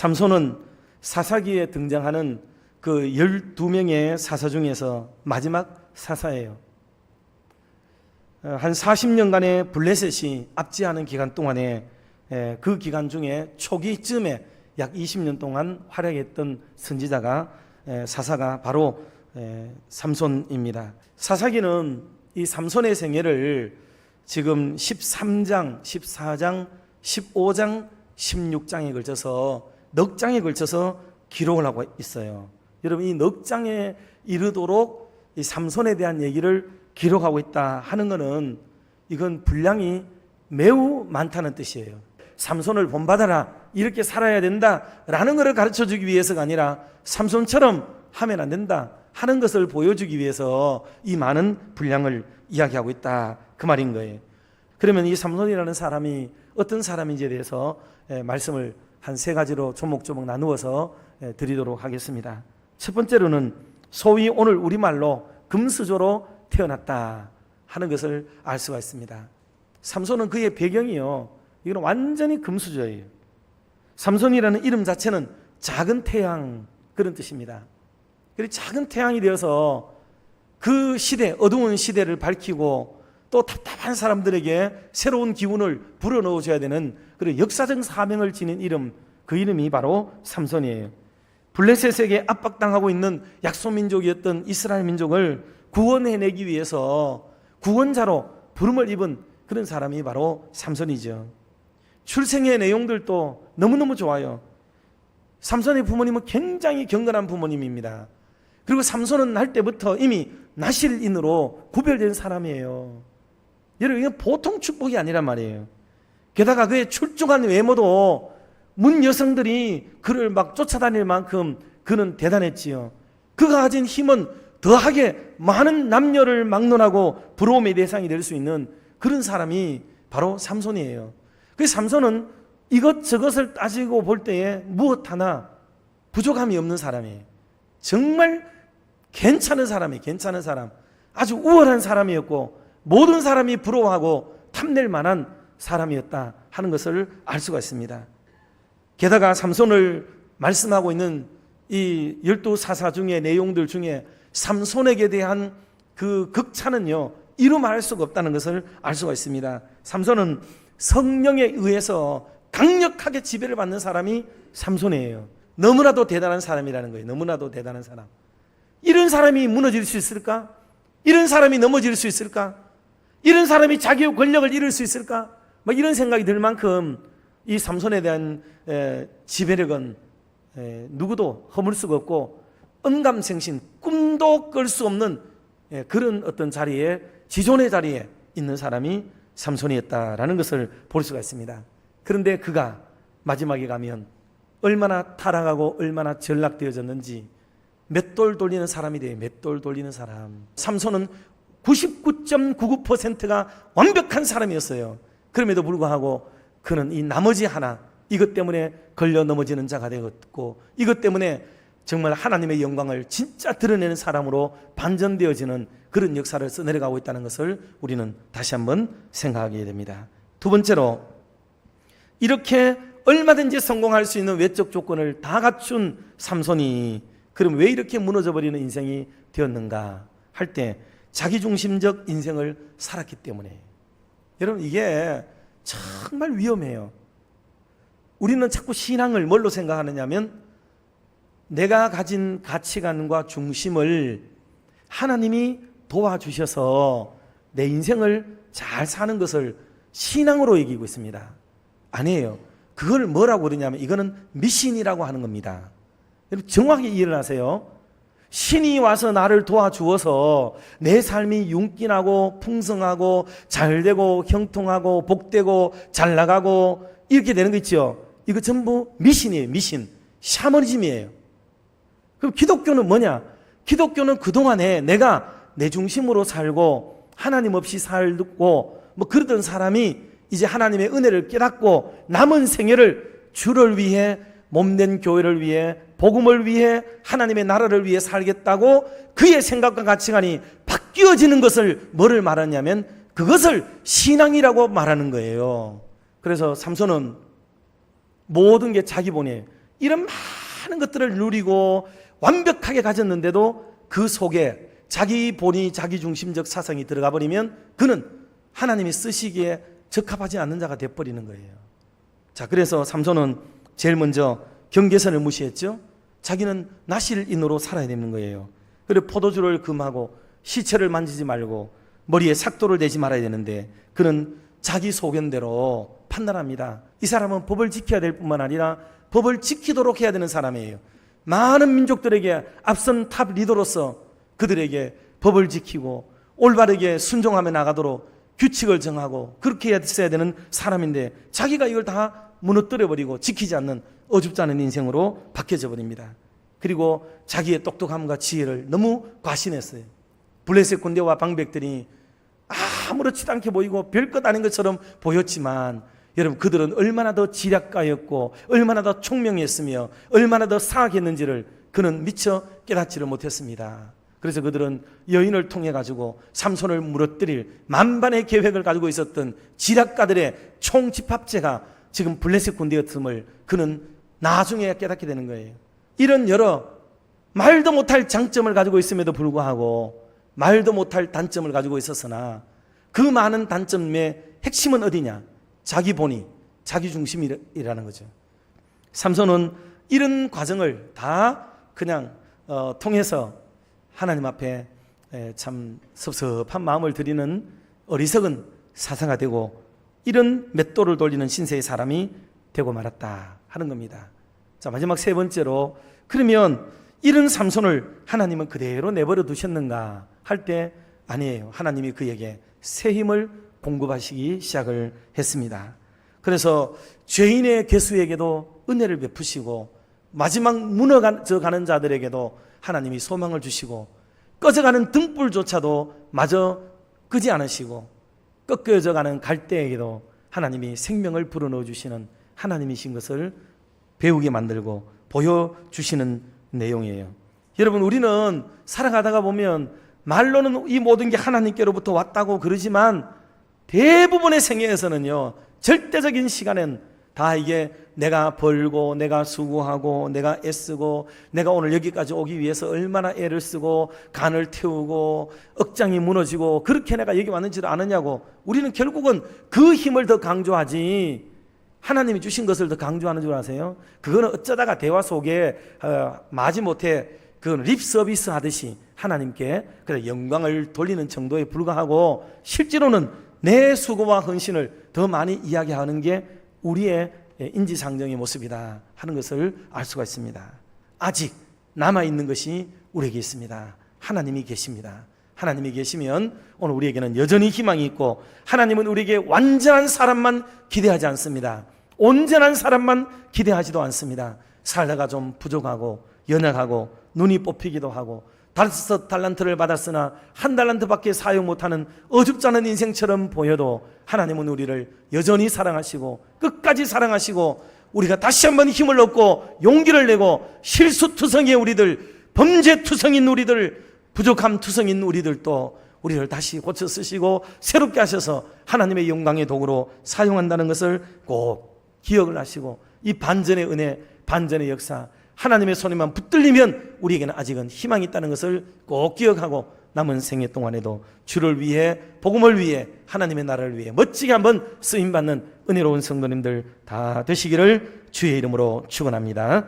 삼손은 사사기에 등장하는 그 12명의 사사 중에서 마지막 사사예요. 한 40년간의 블레셋이 압제하는 기간 동안에 그 기간 중에 초기쯤에 약 20년 동안 활약했던 선지자가 사사가 바로 삼손입니다. 사사기는 이 삼손의 생애를 지금 13장, 14장, 15장, 16장에 걸쳐서 넉 장에 걸쳐서 기록을 하고 있어요. 여러분, 이 넉 장에 이르도록 이 삼손에 대한 얘기를 기록하고 있다 하는 것은 이건 분량이 매우 많다는 뜻이에요. 삼손을 본받아라, 이렇게 살아야 된다라는 것을 가르쳐주기 위해서가 아니라 삼손처럼 하면 안 된다 하는 것을 보여주기 위해서 이 많은 분량을 이야기하고 있다, 그 말인 거예요. 그러면 이 삼손이라는 사람이 어떤 사람인지에 대해서 말씀을 한 3가지로 조목조목 나누어서 드리도록 하겠습니다. 첫 번째로는 소위 오늘 우리말로 금수저로 태어났다 하는 것을 알 수가 있습니다. 삼손은 그의 배경이요, 이건 완전히 금수저예요. 삼손이라는 이름 자체는 작은 태양, 그런 뜻입니다. 그리고 작은 태양이 되어서 그 시대, 어두운 시대를 밝히고 또 답답한 사람들에게 새로운 기운을 불어넣어줘야 되는 그런 역사적 사명을 지닌 이름, 그 이름이 바로 삼손이에요. 블레셋에게 압박당하고 있는 약소민족이었던 이스라엘 민족을 구원해내기 위해서 구원자로 부름을 입은 그런 사람이 바로 삼손이죠. 출생의 내용들도 너무너무 좋아요. 삼손의 부모님은 굉장히 경건한 부모님입니다. 그리고 삼손은 날 때부터 이미 나실인으로 구별된 사람이에요. 여러분, 이건 보통 축복이 아니란 말이에요. 게다가 그의 출중한 외모도 문 여성들이 그를 막 쫓아다닐 만큼 그는 대단했지요. 그가 가진 힘은 더하게 많은 남녀를 막론하고 부러움의 대상이 될 수 있는 그런 사람이 바로 삼손이에요. 그 삼손은 이것저것을 따지고 볼 때에 무엇 하나 부족함이 없는 사람이에요. 정말 괜찮은 사람이에요. 괜찮은 사람, 아주 우월한 사람이었고 모든 사람이 부러워하고 탐낼 만한 사람이었다 하는 것을 알 수가 있습니다. 게다가 삼손을 말씀하고 있는 이 12사사 중의 내용들 중에 삼손에게 대한 그 극찬은요, 이루 말할 수가 없다는 것을 알 수가 있습니다. 삼손은 성령에 의해서 강력하게 지배를 받는 사람이 삼손이에요. 너무나도 대단한 사람이라는 거예요. 너무나도 대단한 사람. 이런 사람이 무너질 수 있을까? 이런 사람이 넘어질 수 있을까? 이런 사람이 자기의 권력을 잃을 수 있을까? 막 이런 생각이 들 만큼 이 삼손에 대한 지배력은 누구도 허물 수가 없고 언감생심, 꿈도 꿀 수 없는 그런 어떤 자리에, 지존의 자리에 있는 사람이 삼손이었다라는 것을 볼 수가 있습니다. 그런데 그가 마지막에 가면 얼마나 타락하고 얼마나 전락되어졌는지 맷돌 돌리는 사람이 돼요. 맷돌 돌리는 사람. 삼손은 99.99%가 완벽한 사람이었어요. 그럼에도 불구하고 그는 이 나머지 하나, 이것 때문에 걸려 넘어지는 자가 되었고, 이것 때문에 정말 하나님의 영광을 진짜 드러내는 사람으로 반전되어지는 그런 역사를 써내려가고 있다는 것을 우리는 다시 한번 생각하게 됩니다. 두 번째로, 이렇게 얼마든지 성공할 수 있는 외적 조건을 다 갖춘 삼손이 그럼 왜 이렇게 무너져버리는 인생이 되었는가 할 때 자기중심적 인생을 살았기 때문에. 여러분, 이게 정말 위험해요. 우리는 자꾸 신앙을 뭘로 생각하느냐면 내가 가진 가치관과 중심을 하나님이 도와주셔서 내 인생을 잘 사는 것을 신앙으로 여기고 있습니다. 아니에요. 그걸 뭐라고 그러냐면 이거는 미신이라고 하는 겁니다. 여러분, 정확히 이해를 하세요. 신이 와서 나를 도와주어서 내 삶이 윤기나고 풍성하고 잘되고 형통하고 복되고 잘나가고 이렇게 되는 거 있죠. 이거 전부 미신이에요. 미신, 샤머니즘이에요. 그럼 기독교는 뭐냐? 기독교는 그동안에 내가 내 중심으로 살고 하나님 없이 살고 뭐 그러던 사람이 이제 하나님의 은혜를 깨닫고 남은 생애를 주를 위해, 몸된 교회를 위해, 복음을 위해, 하나님의 나라를 위해 살겠다고 그의 생각과 가치관이 바뀌어지는 것을 뭐를 말하냐면 그것을 신앙이라고 말하는 거예요. 그래서 삼손은 모든 게 자기 본이에요. 이런 많은 것들을 누리고 완벽하게 가졌는데도 그 속에 자기 본의 자기 중심적 사상이 들어가 버리면 그는 하나님이 쓰시기에 적합하지 않는 자가 되어버리는 거예요. 자, 그래서 삼손은 제일 먼저 경계선을 무시했죠. 자기는 나실인으로 살아야 되는 거예요. 그리고 포도주를 금하고 시체를 만지지 말고 머리에 삭도를 대지 말아야 되는데 그는 자기 소견대로 판단합니다. 이 사람은 법을 지켜야 될 뿐만 아니라 법을 지키도록 해야 되는 사람이에요. 많은 민족들에게 앞선 탑 리더로서 그들에게 법을 지키고 올바르게 순종하며 나가도록 규칙을 정하고 그렇게 했어야 되는 사람인데 자기가 이걸 다 무너뜨려버리고 지키지 않는 어줍지 않은 인생으로 바뀌어져 버립니다. 그리고 자기의 똑똑함과 지혜를 너무 과신했어요. 블레셋 군대와 방백들이 아무렇지도 않게 보이고 별것 아닌 것처럼 보였지만 여러분, 그들은 얼마나 더 지략가였고 얼마나 더 총명했으며 얼마나 더 사악했는지를 그는 미처 깨닫지를 못했습니다. 그래서 그들은 여인을 통해 가지고 삼손을 무너뜨릴 만반의 계획을 가지고 있었던 지략가들의 총집합체가 지금 블레셋 군대였음을 그는 나중에 깨닫게 되는 거예요. 이런 여러 말도 못할 장점을 가지고 있음에도 불구하고 말도 못할 단점을 가지고 있었으나 그 많은 단점의 핵심은 어디냐? 자기 본의, 자기 중심이라는 거죠. 삼손은 이런 과정을 다 그냥 통해서 하나님 앞에 참 섭섭한 마음을 드리는 어리석은 사사가 되고 이런 맷돌을 돌리는 신세의 사람이 되고 말았다 하는 겁니다. 자, 마지막 세 번째로, 그러면 이런 삼손을 하나님은 그대로 내버려 두셨는가 할 때 아니에요. 하나님이 그에게 새 힘을 공급하시기 시작을 했습니다. 그래서 죄인의 괴수에게도 은혜를 베푸시고 마지막 무너져가는 자들에게도 하나님이 소망을 주시고 꺼져가는 등불조차도 마저 끄지 않으시고 꺾여져가는 갈대에게도 하나님이 생명을 불어넣어 주시는 하나님이신 것을 배우게 만들고 보여주시는 내용이에요. 여러분, 우리는 살아가다가 보면 말로는 이 모든 게 하나님께로부터 왔다고 그러지만 대부분의 생애에서는요, 절대적인 시간엔 다 이게 내가 벌고 내가 수고하고 내가 애쓰고 내가 오늘 여기까지 오기 위해서 얼마나 애를 쓰고 간을 태우고 억장이 무너지고 그렇게 내가 여기 왔는지도 아느냐고, 우리는 결국은 그 힘을 더 강조하지 하나님이 주신 것을 더 강조하는 줄 아세요? 그거는 어쩌다가 대화 속에 마지못해 그 립 서비스 하듯이 하나님께 그래 영광을 돌리는 정도에 불과하고 실제로는 내 수고와 헌신을 더 많이 이야기하는 게 우리의 인지상정의 모습이다 하는 것을 알 수가 있습니다. 아직 남아있는 것이 우리에게 있습니다. 하나님이 계십니다. 하나님이 계시면 오늘 우리에게는 여전히 희망이 있고, 하나님은 우리에게 완전한 사람만 기대하지 않습니다. 온전한 사람만 기대하지도 않습니다. 살다가 좀 부족하고 연약하고 눈이 뽑히기도 하고 5달란트를 받았으나 1달란트밖에 사용 못하는 어줍지 않은 인생처럼 보여도 하나님은 우리를 여전히 사랑하시고 끝까지 사랑하시고 우리가 다시 한번 힘을 얻고 용기를 내고 실수투성이의 우리들, 범죄투성인 우리들, 부족함투성인 우리들도 우리를 다시 고쳐 쓰시고 새롭게 하셔서 하나님의 영광의 도구로 사용한다는 것을 꼭 기억을 하시고, 이 반전의 은혜, 반전의 역사, 하나님의 손에만 붙들리면 우리에게는 아직은 희망이 있다는 것을 꼭 기억하고 남은 생애 동안에도 주를 위해, 복음을 위해, 하나님의 나라를 위해 멋지게 한번 쓰임받는 은혜로운 성도님들 다 되시기를 주의 이름으로 축원합니다.